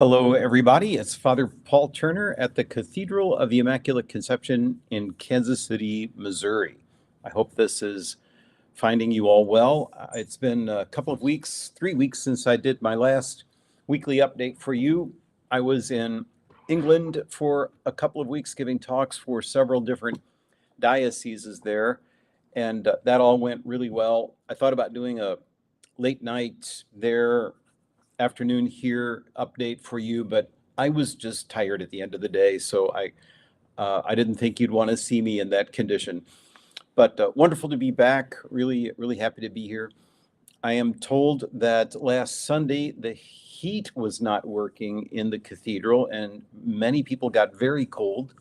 Hello, everybody. It's Father Paul Turner at the Cathedral of the Immaculate Conception in Kansas City, Missouri. I hope this is finding you all well. It's been a couple of weeks, 3 weeks since I did my last weekly update for you. I was in England for a couple of weeks giving talks for several different dioceses there, and that all went really well. I thought about doing a late night there, afternoon here update for you, but I was just tired at the end of the day, so I didn't think you'd want to see me in that condition. But wonderful to be back. Really, really happy to be here. I am told that last Sunday the heat was not working in the cathedral, and many people got very cold.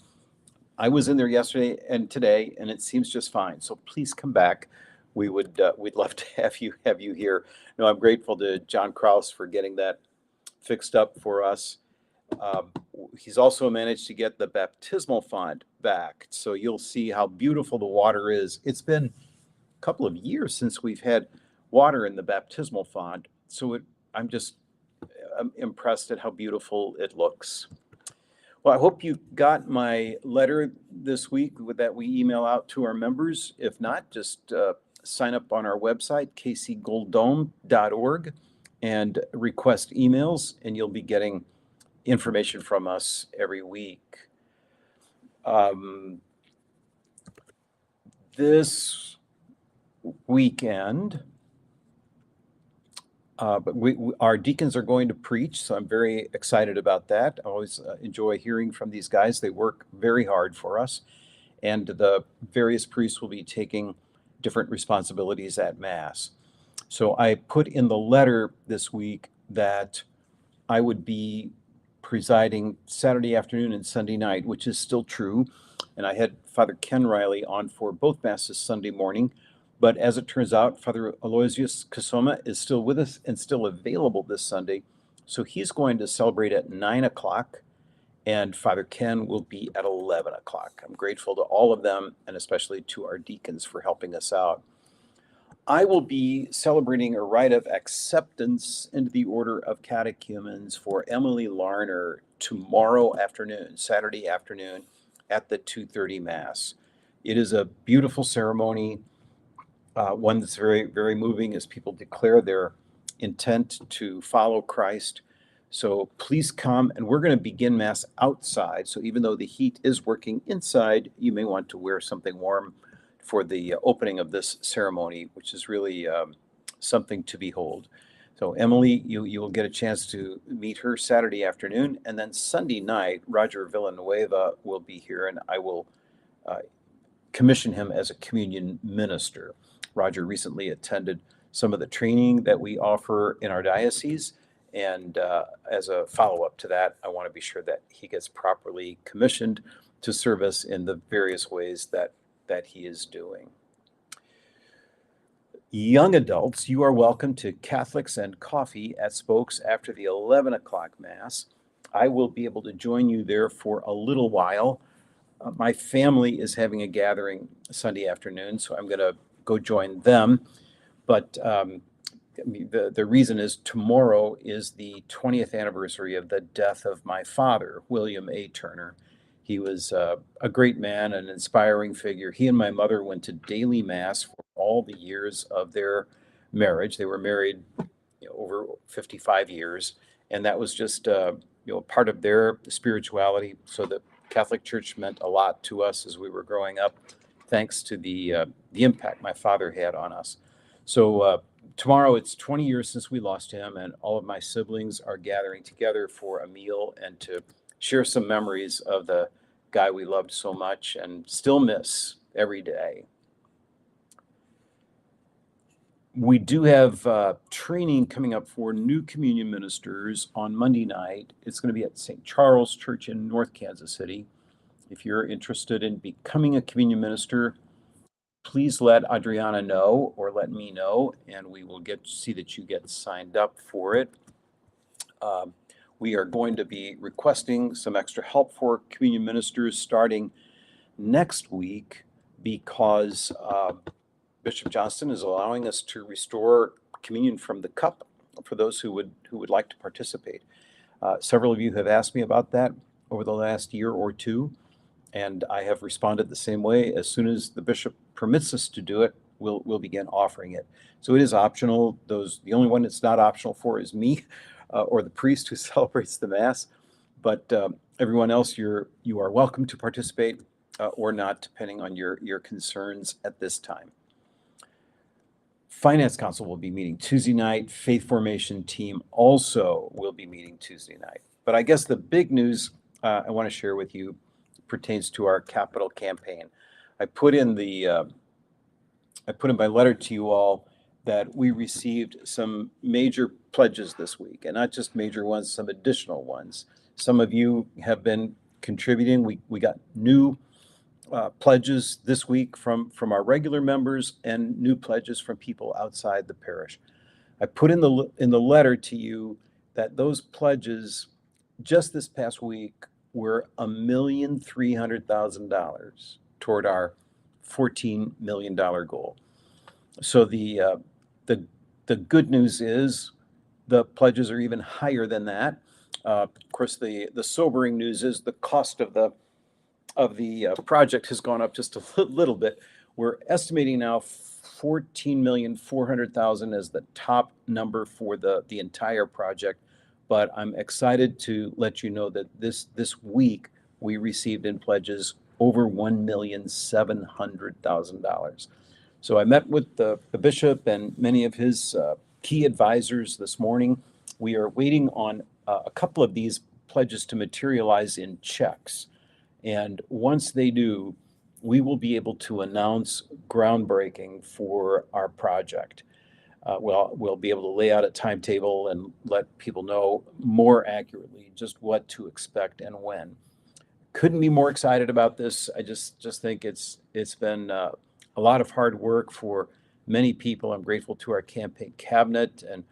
I was in there yesterday and today, and it seems just fine. So please come back. We'd love to have you here. No, I'm grateful to John Kraus for getting that fixed up for us. Um, he's also managed to get the baptismal font back, so you'll see how beautiful the water is. It's been a couple of years since we've had water in the baptismal font, so I'm impressed at how beautiful it looks. Well, I hope you got my letter this week that we email out to our members. If not, just sign up on our website, kcgolddome.org, and request emails, and you'll be getting information from us every week. This weekend, but our deacons are going to preach, so I'm very excited about that. I always enjoy hearing from these guys. They work very hard for us, and the various priests will be taking different responsibilities at Mass. So I put in the letter this week that I would be presiding Saturday afternoon and Sunday night, which is still true. And I had Father Ken Riley on for both Masses Sunday morning. But as it turns out, Father Aloysius Kasoma is still with us and still available this Sunday. So he's going to celebrate at 9 o'clock, and Father Ken will be at 11 o'clock. I'm grateful to all of them, and especially to our deacons for helping us out. I will be celebrating a rite of acceptance into the Order of Catechumens for Emily Larner tomorrow afternoon, Saturday afternoon, at the 2:30 Mass. It is a beautiful ceremony, one that's very, very moving as people declare their intent to follow Christ. So please come, and we're going to begin Mass outside. So even though the heat is working inside, you may want to wear something warm for the opening of this ceremony, which is really something to behold. So Emily, you will get a chance to meet her Saturday afternoon, and then Sunday night, Roger Villanueva will be here, and I will commission him as a communion minister. Roger recently attended some of the training that we offer in our diocese, and as a follow-up to that, I want to be sure that he gets properly commissioned to serve us in the various ways that he is doing. Young adults, you are welcome to Catholics and Coffee at Spokes after the 11 o'clock Mass. I will be able to join you there for a little while. My family is having a gathering Sunday afternoon, so I'm going to go join them. But the reason is tomorrow is the 20th anniversary of the death of my father, William A. Turner. He was a great man, an inspiring figure. He and my mother went to daily Mass for all the years of their marriage. They were married over 55 years, and that was just part of their spirituality. So the Catholic Church meant a lot to us as we were growing up, thanks to the impact my father had on us. So tomorrow, it's 20 years since we lost him, and all of my siblings are gathering together for a meal and to share some memories of the guy we loved so much and still miss every day. We do have training coming up for new communion ministers on Monday night. It's going to be at St. Charles Church in North Kansas City. If you're interested in becoming a communion minister, please let Adriana know or let me know, and we will see that you get signed up for it. We are going to be requesting some extra help for communion ministers starting next week because Bishop Johnston is allowing us to restore communion from the cup for those who would like to participate. Several of you have asked me about that over the last year or two, and I have responded the same way. As soon as the bishop permits us to do it, we'll begin offering it. So it is optional. The only one it's not optional for is me, or the priest who celebrates the Mass. But everyone else, you are welcome to participate or not, depending on your concerns at this time. Finance Council will be meeting Tuesday night. Faith Formation Team also will be meeting Tuesday night. But I guess the big news I want to share with you pertains to our capital campaign. I put in my letter to you all that we received some major pledges this week, and not just major ones, some additional ones. Some of you have been contributing. We got new pledges this week from our regular members and new pledges from people outside the parish. I put in the letter to you that those pledges just this past week were $1,300,000 toward our $14 million goal. So the good news is the pledges are even higher than that. Of course, the sobering news is the cost of the project has gone up just a little bit. We're estimating now $14,400,000 as the top number for the entire project. But I'm excited to let you know that this week we received in pledges over $1,700,000. So I met with the bishop and many of his key advisors this morning. We are waiting on a couple of these pledges to materialize in checks. And once they do, we will be able to announce groundbreaking for our project. We'll be able to lay out a timetable and let people know more accurately just what to expect and when. Couldn't be more excited about this. I just think it's been a lot of hard work for many people. I'm grateful to our campaign cabinet and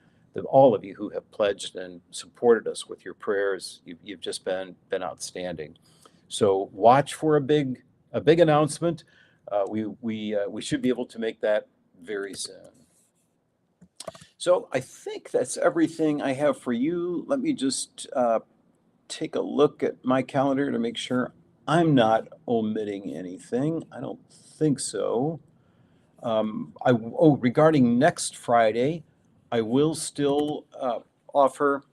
all of you who have pledged and supported us with your prayers. You've just been outstanding. So watch for a big announcement. We should be able to make that very soon. So I think that's everything I have for you. Let me just take a look at my calendar to make sure I'm not omitting anything. I don't think so. Regarding next Friday, I will still offer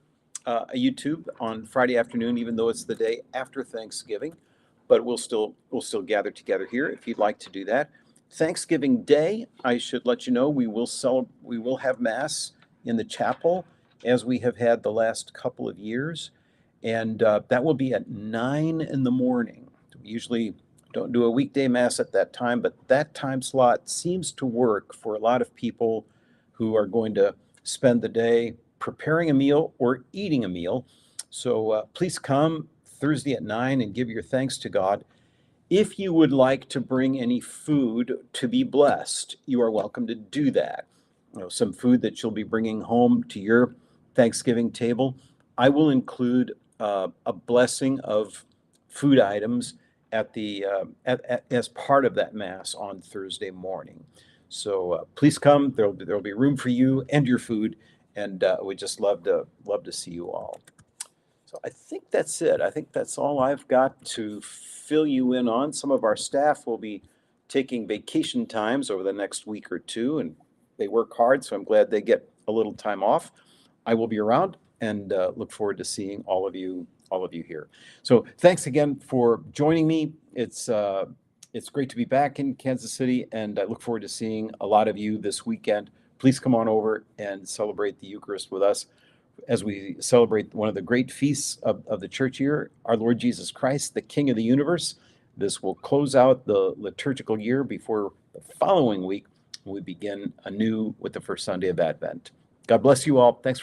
a YouTube on Friday afternoon, even though it's the day after Thanksgiving. But we'll still gather together here if you'd like to do that. Thanksgiving Day, I should let you know, we will have Mass in the chapel as we have had the last couple of years, and that will be at 9 in the morning. We usually don't do a weekday Mass at that time, but that time slot seems to work for a lot of people who are going to spend the day preparing a meal or eating a meal. So please come Thursday at 9 and give your thanks to God. If you would like to bring any food to be blessed, you are welcome to do that. Some food that you'll be bringing home to your Thanksgiving table. I will include a blessing of food items as part of that Mass on Thursday morning. So please come. There'll be room for you and your food, and we'd just love to see you all. So I think that's it. I think that's all I've got to fill you in on. Some of our staff will be taking vacation times over the next week or two, and they work hard, so I'm glad they get a little time off. I will be around and look forward to seeing all of you here. So thanks again for joining me. It's great to be back in Kansas City, and I look forward to seeing a lot of you this weekend. Please come on over and celebrate the Eucharist with us as we celebrate one of the great feasts of the church year, our Lord Jesus Christ, the King of the universe. This will close out the liturgical year before the following week we begin anew with the first Sunday of Advent. God bless you all. Thanks for